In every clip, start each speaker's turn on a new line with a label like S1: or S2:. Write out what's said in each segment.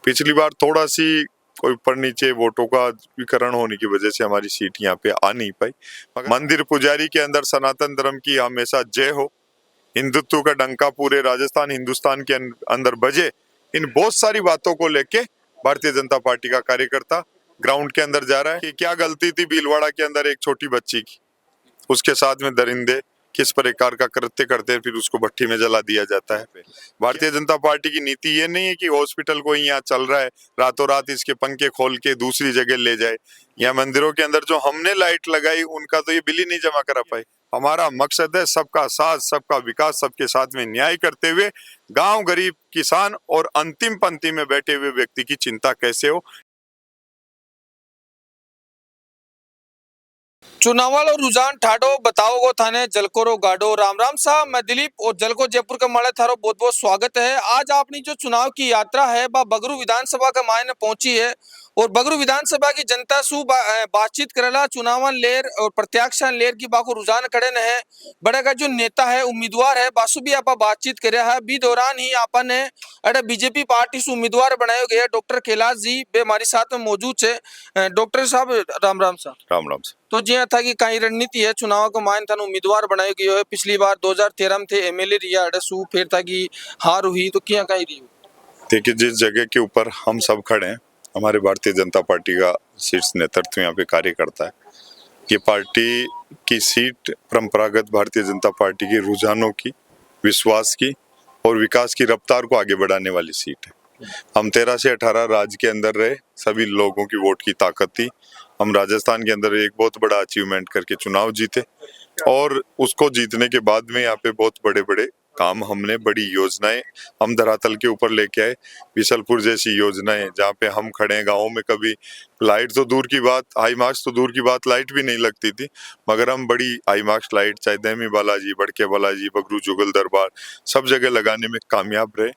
S1: पिछली बार थोड़ा सी कोई ऊपर नीचे वोटों का विकरण होने की वजह से हमारी सीट यहाँ पे आ नहीं पाई। मगर मंदिर पुजारी के अंदर सनातन धर्म की हमेशा जय हो, हिंदुत्व का डंका पूरे राजस्थान हिंदुस्तान के अंदर बजे, इन बहुत सारी बातों को लेके भारतीय जनता पार्टी का कार्यकर्ता ग्राउंड के अंदर जा रहा है। कि क्या गलती थी भीलवाड़ा के अंदर एक छोटी बच्ची की, उसके साथ में दरिंदे किस प्रकार का कृत्य करते हैं, फिर उसको भट्टी में जला दिया जाता है। भारतीय जनता पार्टी की नीति ये नहीं है कि हॉस्पिटल कोई यहाँ चल रहा है रातों रात इसके पंखे खोल के दूसरी जगह ले जाए। यहाँ मंदिरों के अंदर जो हमने लाइट लगाई उनका तो ये बिल ही नहीं जमा करा पाए। हमारा मकसद है सबका साथ सबका विकास, सबके साथ में न्याय करते हुए गांव गरीब किसान और अंतिम पंक्ति में बैठे हुए व्यक्ति की चिंता कैसे हो।
S2: चुनावालो रुझान ठाडो बताओगो थाने जलकोरो गाडो। राम राम साहब, मैं दिलीप और जलको जयपुर का माड़े थारो बहुत बहुत स्वागत है। आज आपनी जो चुनाव की यात्रा है वह बगरू विधानसभा का मायने पहुंची है और बगरू विधानसभा की जनता सु बातचीत करेला चुनावन लेर और प्रत्याक्षण लेर की बाको रुझान खड़े न है। बड़े का जो नेता है उम्मीदवार है बासु भी आपा बातचीत करे है। बी दौरान ही आपा ने अरे बीजेपी पार्टी से उम्मीदवार बनाए गए डॉक्टर कैलाश जी बे हमारे साथ में मौजूद है। डॉक्टर साहब राम राम साहब।
S1: राम राम साहब।
S2: तो जी था कि कई रणनीति है चुनाव को मान था उम्मीदवार बनाए गए है। पिछली बार 2013 में थे एमएलए रिया अड़सू, फिर था कि हार हुई तो क्या कही रही।
S1: देखिए, जिस जगह के ऊपर हम सब खड़े हैं, हमारे भारतीय जनता पार्टी का शीर्ष नेतृत्व यहाँ पे कार्य करता है। ये पार्टी की सीट परंपरागत भारतीय जनता पार्टी के रुझानों की, विश्वास की और विकास की रफ्तार को आगे बढ़ाने वाली सीट है। हम 13 से 18 राज्य के अंदर रहे, सभी लोगों की वोट की ताकत थी। हम राजस्थान के अंदर एक बहुत बड़ा अचीवमेंट करके चुनाव जीते और उसको जीतने के बाद में यहाँ पे बहुत बड़े बड़े काम, हमने बड़ी योजनाएं हम धरातल के ऊपर लेके आए। बिशलपुर जैसी योजनाएं जहाँ पे हम खड़े हैं, गाँव में कभी लाइट तो दूर की बात, हाई मार्क्स तो दूर की बात, लाइट भी नहीं लगती थी, मगर हम बड़ी हाई मार्क्स लाइट चाहे दहमी बालाजी, बड़के बालाजी, बगरू जुगल दरबार सब जगह लगाने में कामयाब रहे।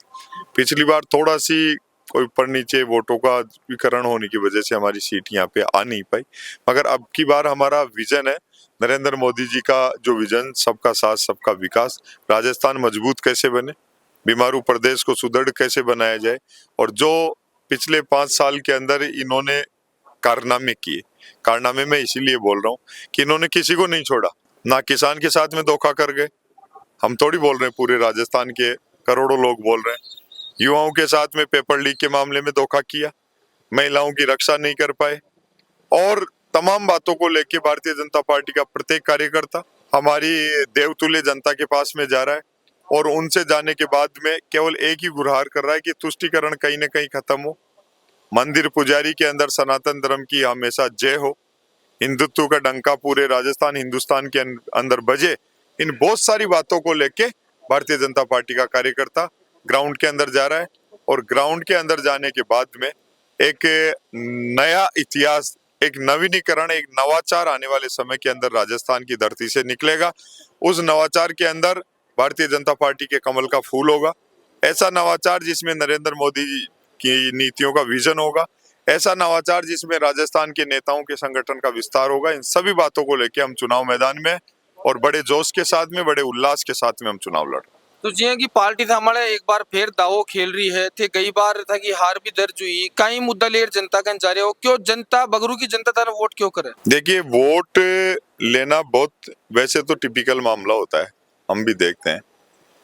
S1: पिछली बार थोड़ा सी कोई ऊपर नीचे वोटों का विकरण होने की वजह से हमारी सीट यहाँ पे आ नहीं पाई, मगर अब की बार हमारा विजन है नरेंद्र मोदी जी का जो विजन, सबका साथ सबका विकास, राजस्थान मजबूत कैसे बने, बीमारू प्रदेश को सुदृढ़ कैसे बनाया जाए। और जो पिछले 5 साल के अंदर इन्होंने कारनामे किए, कारनामे में इसीलिए बोल रहा हूँ कि इन्होंने किसी को नहीं छोड़ा, ना किसान के साथ में धोखा कर गए, हम थोड़ी बोल रहे हैं, पूरे राजस्थान के करोड़ों लोग बोल रहे हैं। युवाओं के साथ में पेपर लीक के मामले में धोखा किया, महिलाओं की रक्षा नहीं कर पाए और तमाम बातों को लेके भारतीय जनता पार्टी का प्रत्येक कार्यकर्ता हमारी देवतुल्य जनता के पास में जा रहा है और उनसे जाने के बाद में केवल एक ही गुहार कर रहा है कि तुष्टीकरण कहीं ना कहीं खत्म हो, मंदिर पुजारी के अंदर सनातन धर्म की हमेशा जय हो, हिंदुत्व का डंका पूरे राजस्थान हिंदुस्तान के अंदर बजे। इन बहुत सारी बातों को लेके भारतीय जनता पार्टी का कार्यकर्ता ग्राउंड के अंदर जा रहा है और ग्राउंड के अंदर जाने के बाद में एक नया इतिहास, एक नवीनीकरण, एक नवाचार आने वाले समय के अंदर राजस्थान की धरती से निकलेगा। उस नवाचार के अंदर भारतीय जनता पार्टी के कमल का फूल होगा, ऐसा नवाचार जिसमें नरेंद्र मोदी की नीतियों का विजन होगा, ऐसा नवाचार जिसमें राजस्थान के नेताओं के संगठन का विस्तार होगा। इन सभी बातों को लेकर हम चुनाव मैदान में और बड़े जोश के साथ में, बड़े उल्लास के साथ में हम चुनाव लड़।
S2: तो जी की पार्टी था हमारे एक बार फिर दावो खेल रही है थे, कई बार था कि हार भी दर्ज हुई, कई मुद्दा लेर जनता का जा रहे हो, क्यों जनता बगरू की जनता था वोट क्यों करे।
S1: देखिए, वोट लेना बहुत वैसे तो टिपिकल मामला होता है, हम भी देखते हैं,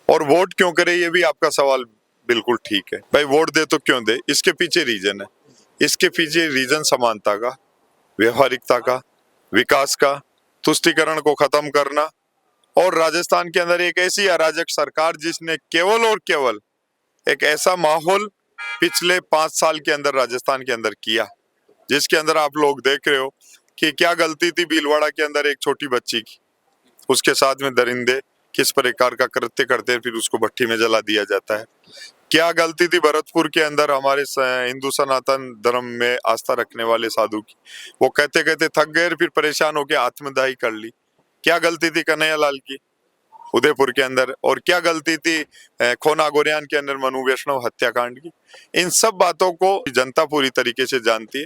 S1: और वोट क्यों करे ये भी आपका सवाल बिल्कुल ठीक है। भाई वोट दे तो क्यों दे, इसके पीछे रीजन है, इसके पीछे रीजन समानता का, व्यवहारिकता का, विकास का, तुष्टीकरण को खत्म करना और राजस्थान के अंदर एक ऐसी अराजक सरकार जिसने केवल और केवल एक ऐसा माहौल पिछले 5 साल के अंदर राजस्थान के अंदर किया, जिसके अंदर आप लोग देख रहे हो कि क्या गलती थी भीलवाड़ा के अंदर एक छोटी बच्ची की, उसके साथ में दरिंदे किस प्रकार का कृत्य करते हैं, फिर उसको भट्टी में जला दिया जाता है। क्या गलती थी भरतपुर के अंदर हमारे हिंदू सनातन धर्म में आस्था रखने वाले साधु की, वो कहते कहते थक गए, फिर परेशान होकर आत्मदाही कर ली। क्या गलती थी कन्हैया लाल की उदयपुर के अंदर, और क्या गलती थी खोना गोरियान के अंदर मनु वैष्णव हत्याकांड की। इन सब बातों को जनता पूरी तरीके से जानती है।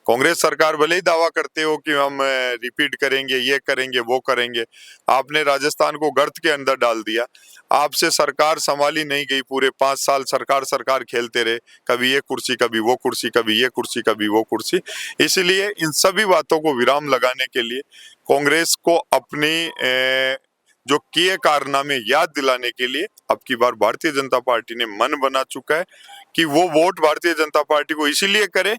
S1: कांग्रेस सरकार भले ही दावा करते हो कि हम रिपीट करेंगे, ये करेंगे, वो करेंगे, आपने राजस्थान को गर्त के अंदर डाल दिया। आपसे सरकार संभाली नहीं गई, पूरे 5 साल सरकार खेलते रहे, कभी ये कुर्सी, कभी वो कुर्सी, कभी ये कुर्सी, कभी वो कुर्सी। इसलिए इन सभी बातों को विराम लगाने के लिए कांग्रेस को अपनी जो किए कारनामे याद दिलाने के लिए अब की बार भारतीय जनता पार्टी ने मन बना चुका है कि वो वोट भारतीय जनता पार्टी को इसीलिए करे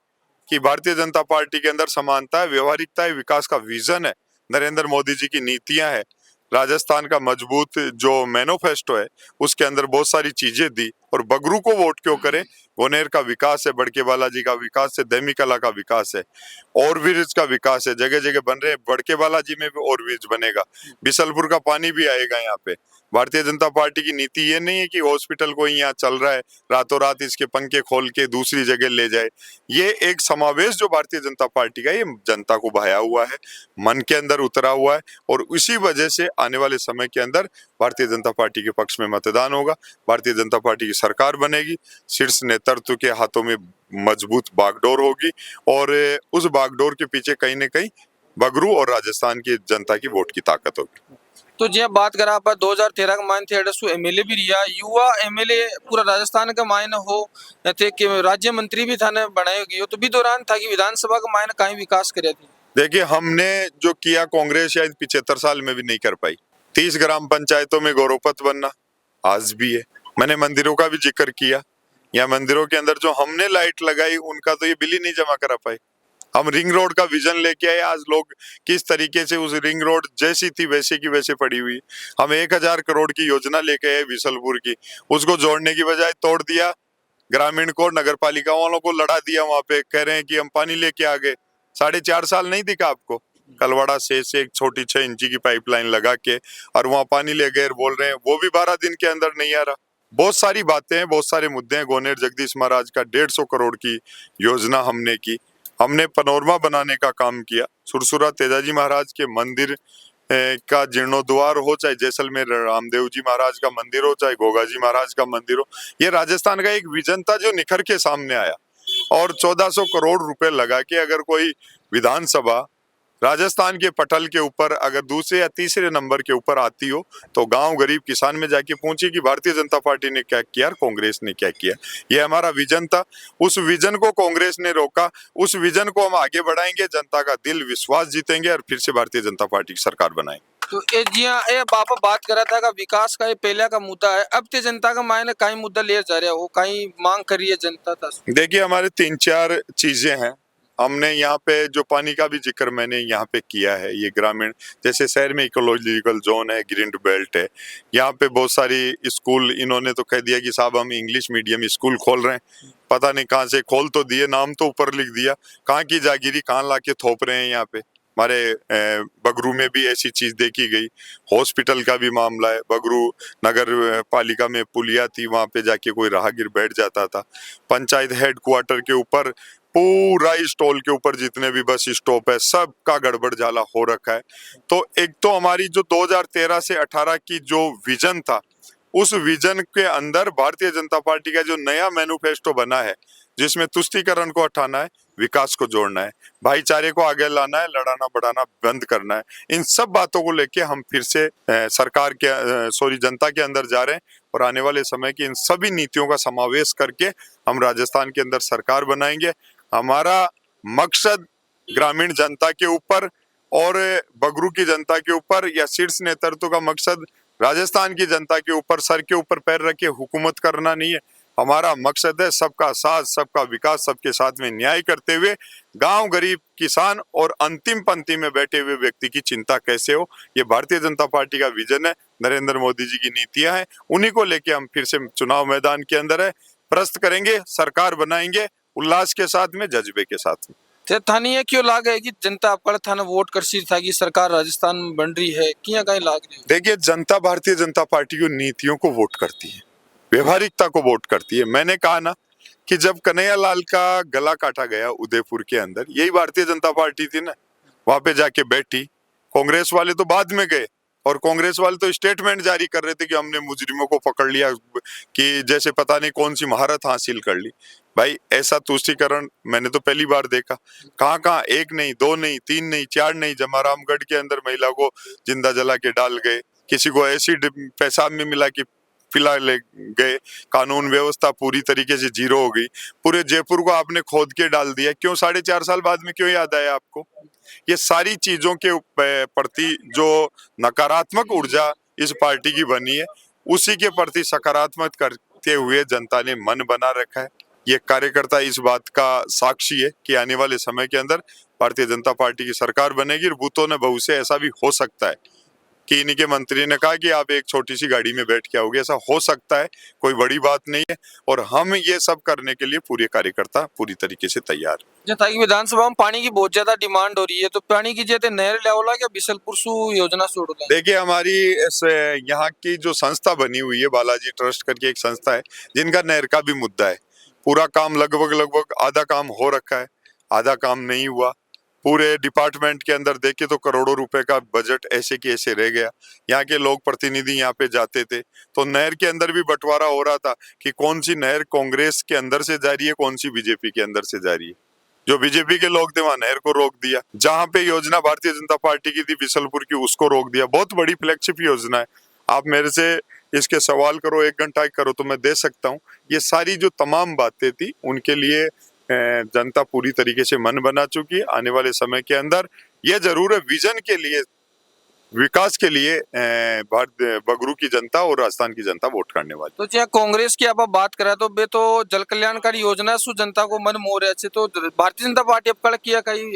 S1: कि भारतीय जनता पार्टी के अंदर समानता है, व्यवहारिकता है, विकास का विजन है, नरेंद्र मोदी जी की नीतियां है, राजस्थान का मजबूत जो मैनिफेस्टो है उसके अंदर बहुत सारी चीजें दी। और बगरू को वोट क्यों करें? गोनेर का विकास है, बड़के बालाजी का विकास है, देमीकला का विकास है, ओवरब्रिज का विकास है, जगह जगह बन रहे हैं। बड़के बालाजी में भी ओवरब्रिज बनेगा, बिसलपुर का पानी भी आएगा यहाँ पे। भारतीय जनता पार्टी की नीति ये नहीं है कि हॉस्पिटल कोई यहाँ चल रहा है रातों रात इसके पंखे खोल के दूसरी जगह ले जाए। ये एक समावेश जो भारतीय जनता पार्टी का, ये जनता को भाया हुआ है, मन के अंदर उतरा हुआ है, और इसी वजह से आने वाले समय के अंदर भारतीय जनता पार्टी के पक्ष में मतदान होगा, भारतीय जनता पार्टी की सरकार बनेगी, शीर्ष नेतृत्व के हाथों में मजबूत बागडोर होगी, और उस बागडोर के पीछे कहीं न कहीं बगरू और राजस्थान की जनता की वोट की ताकत होगी।
S2: तो जे बात करा आप 2013 का मायने थे एडसु एमएलए भी रिया, युवा एमएलए पूरा राजस्थान का मायने हो थे कि राज्य मंत्री भी थाने बनाए गई तो भी दौरान था कि विधानसभा का मायने कहीं विकास करे थी।
S1: देखिए, हमने जो किया कांग्रेस शायद 75 साल में भी नहीं कर पाई। 30 ग्राम पंचायतों में गौरवपथ बनना आज भी है। मैंने मंदिरों का भी जिक्र किया, या मंदिरों के अंदर जो हमने लाइट लगाई उनका तो ये बिल ही नहीं जमा करा पाए। हम रिंग रोड का विजन लेके आए, आज लोग किस तरीके से उस रिंग रोड जैसी थी वैसे की वैसे पड़ी हुई। हम 1000 करोड़ की योजना लेके आए बिसलपुर की, उसको जोड़ने की बजाय तोड़ दिया। ग्रामीण को, नगर पालिका वालों को लड़ा दिया। वहां पे कह रहे हैं कि हम पानी लेके आ गए। 4.5 साल नहीं दिखा आपको? कलवाड़ा से एक छोटी 6 इंची की पाइपलाइन लगा के और वहां पानी ले गए बोल रहे हैं, वो भी 12 दिन के अंदर नहीं आ रहा। बहुत सारी बातें हैं, बहुत सारे मुद्दे हैं। गोनेर जगदीश महाराज का 150 करोड़ की योजना हमने की। हमने पनोरमा बनाने का काम किया। सुरसुरा तेजाजी महाराज के मंदिर का जीर्णोद्वार हो, चाहे जैसलमेर रामदेव जी महाराज का मंदिर हो, चाहे गोगा जी महाराज का मंदिर हो, ये राजस्थान का एक विजन था जो निखर के सामने आया। और 1400 करोड़ रुपए लगा के अगर कोई विधानसभा राजस्थान के पटल के ऊपर अगर दूसरे या तीसरे नंबर के ऊपर आती हो, तो गांव गरीब किसान में जाके पूछे कि भारतीय जनता पार्टी ने क्या किया और कांग्रेस ने क्या किया। ये हमारा विजन था, उस विजन को कांग्रेस ने रोका। उस विजन को हम आगे बढ़ाएंगे, जनता का दिल विश्वास जीतेंगे और फिर से भारतीय जनता पार्टी की सरकार बनाएंगे।
S2: तो ये जिया ये बापा बात करा था का विकास का ये पहले का मुद्दा है, अब ते जनता का मायने कहीं मुद्दा ले जा रहा हो, कहीं मांग कर रही है जनता था।
S1: देखिए, हमारे 3-4 चीजें हैं। हमने यहाँ पे जो पानी का भी जिक्र मैंने यहाँ पे किया है, ये ग्रामीण, जैसे शहर में इकोलॉजिकल जोन है, ग्रीन बेल्ट है, यहाँ पे बहुत सारी स्कूल, इन्होंने तो कह दिया कि साहब हम इंग्लिश मीडियम स्कूल खोल रहे हैं। पता नहीं कहाँ से खोल तो दिए, नाम तो ऊपर लिख दिया, कहाँ की जागीरी कहाँ ला के थोप रहे हैं। यहाँ पे हमारे बगरू में भी ऐसी चीज देखी गई। हॉस्पिटल का भी मामला है। बगरू नगर पालिका में पुलिया थी, वहां पे जाके कोई राहगीर बैठ जाता था। पंचायत हेडक्वार्टर के ऊपर पूरा स्टॉल के ऊपर जितने भी बस स्टॉप है सबका गड़बड़ झाला हो रखा है। तो एक तो हमारी जो 2013 से 18 की जो विजन था, उस विजन के अंदर भारतीय जनता पार्टी का जो नया मैनिफेस्टो बना है, जिसमें तुष्टीकरण को हटाना है, विकास को जोड़ना है, भाईचारे को आगे लाना है, लड़ाना बढ़ाना बंद करना है, इन सब बातों को लेके हम फिर से सरकार के जनता के अंदर जा रहे हैं। और आने वाले समय की इन सभी नीतियों का समावेश करके हम राजस्थान के अंदर सरकार बनाएंगे। हमारा मकसद ग्रामीण जनता के ऊपर और बगरू की जनता के ऊपर या शीर्ष नेतृत्व का मकसद राजस्थान की जनता के ऊपर सर के ऊपर पैर रख के हुकूमत करना नहीं है। हमारा मकसद है सबका साथ, सबका विकास, सबके साथ में न्याय करते हुए गांव, गरीब, किसान और अंतिम पंक्ति में बैठे हुए व्यक्ति की चिंता कैसे हो, ये भारतीय जनता पार्टी का विजन है, नरेंद्र मोदी जी की नीतियां हैं। उन्हीं को लेके हम फिर से चुनाव मैदान के अंदर है, प्रस्त करेंगे, सरकार बनाएंगे उल्लास के साथ में, जज्बे के साथ में।
S2: ते थानी ये क्यों लाग है कि जनता आपका थाना वोट कर सी था कि सरकार राजस्थान में बन रही है, किया कहीं लाग रही है?
S1: देखिए, जनता भारतीय जनता पार्टी की नीतियों को वोट करती है, व्यवहारिकता को वोट करती है। मैंने कहा ना कि जब कन्हैयालाल का गला काटा गया उदयपुर के अंदर, यही भारतीय जनता पार्टी थी ना, वहां पे जाके बैठी। कांग्रेस वाले तो बाद में गए, और कांग्रेस वाले तो स्टेटमेंट जारी कर रहे थे कि हमने मुजरिमों को पकड़ लिया, कि जैसे पता नहीं कौन सी महारत हासिल कर ली। भाई ऐसा तुष्टीकरण मैंने तो पहली बार देखा। कहाँ कहाँ, एक नहीं, दो नहीं, तीन नहीं, चार नहीं, जमारामगढ़ के अंदर महिला को जिंदा जला के डाल गए, किसी को एसिड पेशाब में मिला कि पिला ले गए, कानून व्यवस्था पूरी तरीके से जीरो हो गई। पूरे जयपुर को आपने खोद के डाल दिया। क्यों 4.5 साल बाद में क्यों याद आया आपको? ये सारी चीजों के प्रति जो नकारात्मक ऊर्जा इस पार्टी की बनी है, उसी के प्रति सकारात्मक करते हुए जनता ने मन बना रखा है। ये कार्यकर्ता इस बात का साक्षी है कि आने वाले समय के अंदर भारतीय जनता पार्टी की सरकार बनेगी। और भूतों ने बहु से ऐसा भी हो सकता है कि इन्हीं के मंत्री ने कहा कि आप एक छोटी सी गाड़ी में बैठ के आओगे, ऐसा हो सकता है, कोई बड़ी बात नहीं है। और हम ये सब करने के लिए पूरे कार्यकर्ता पूरी तरीके से तैयार हैं।
S2: जैसा कि विधानसभा में पानी की बहुत ज्यादा डिमांड हो रही है, तो पानी की जैसे नहर लेवल क्या बिशलपुर सु योजना शुरू है?
S1: देखिए, हमारी यहाँ की जो संस्था बनी हुई है, बालाजी ट्रस्ट करके एक संस्था है, जिनका नहर का भी मुद्दा है। पूरा काम लगभग आधा काम हो रखा है, आधा काम नहीं हुआ। पूरे डिपार्टमेंट के अंदर देखे तो करोड़ों रुपए का बजट ऐसे के ऐसे रह गया। यहाँ के लोग प्रतिनिधि यहाँ पे जाते थे तो नहर के अंदर भी बंटवारा हो रहा था कि कौन सी नहर कांग्रेस के अंदर से जा रही है, कौन सी बीजेपी के अंदर से जा रही है। जो बीजेपी के लोग थे वहां नहर को रोक दिया, जहां पे योजना भारतीय जनता पार्टी की थी बिशलपुर की, उसको रोक दिया। बहुत बड़ी फ्लैगशिप योजना है। आप मेरे से इसके सवाल करो, 1 घंटा करो तो मैं दे सकता हूँ। ये सारी जो तमाम बातें थी उनके लिए जनता पूरी तरीके से मन बना चुकी है। आने वाले समय के अंदर ये जरूर है, विजन के लिए, विकास के लिए भारत बगरू की जनता और राजस्थान की जनता वोट करने वाली।
S2: तो चाहे कांग्रेस की आप बात करें तो बे तो जल कल्याणकारी योजना सु जनता को मन मोह रहे छे, तो भारतीय जनता पार्टी अब कल किया कई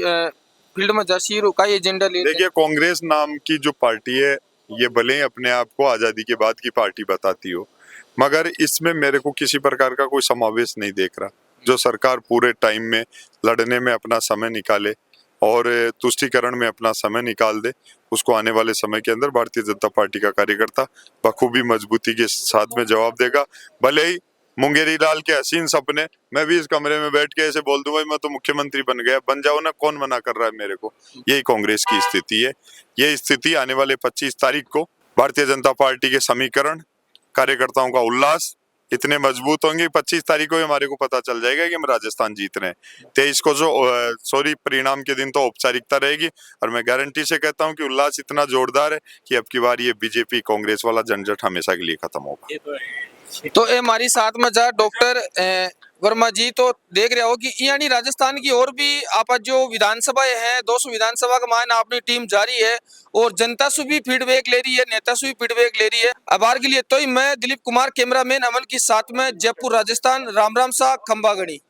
S2: फील्ड में जासी का एजेंडा ले।
S1: देखिए, कांग्रेस नाम की जो पार्टी है, ये भले ही अपने आप को आजादी के बाद की पार्टी बताती हो, मगर इसमें मेरे को किसी प्रकार का कोई समावेश नहीं देख रहा। जो सरकार पूरे टाइम में लड़ने में अपना समय निकाले और तुष्टीकरण में अपना समय निकाल दे, उसको आने वाले समय के अंदर भारतीय जनता पार्टी का कार्यकर्ता बखूबी मजबूती के साथ में जवाब देगा। भले ही मुंगेरी लाल के हसीन सपने, मैं भी इस कमरे में बैठ के ऐसे बोल दूं भाई मैं तो मुख्यमंत्री बन गया, बन जाओ ना, कौन मना कर रहा है मेरे को। यही कांग्रेस की स्थिति है। ये स्थिति आने वाले 25 तारीख को भारतीय जनता पार्टी के समीकरण, कार्यकर्ताओं का उल्लास इतने मजबूत होंगे। 25 तारीख को हमारे को पता चल जाएगा कि हम राजस्थान जीत रहे हैं। 23 को जो परिणाम के दिन तो औपचारिकता रहेगी। और मैं गारंटी से कहता हूं कि उल्लास इतना जोरदार है कि अब की बार ये बीजेपी कांग्रेस वाला झंझट हमेशा के लिए खत्म होगा।
S2: तो ये हमारी साथ में जा डॉक्टर वर्मा जी, तो देख रहे हो कि यानी राजस्थान की और भी आप जो विधानसभाएं हैं, 200 विधानसभा का मान अपनी टीम जारी है और जनता से भी फीडबैक ले रही है, नेता से भी फीडबैक ले रही है। आभार के लिए तो ही मैं दिलीप कुमार, कैमरामैन अमल के साथ में, जयपुर राजस्थान। राम राम सा खंबागणी।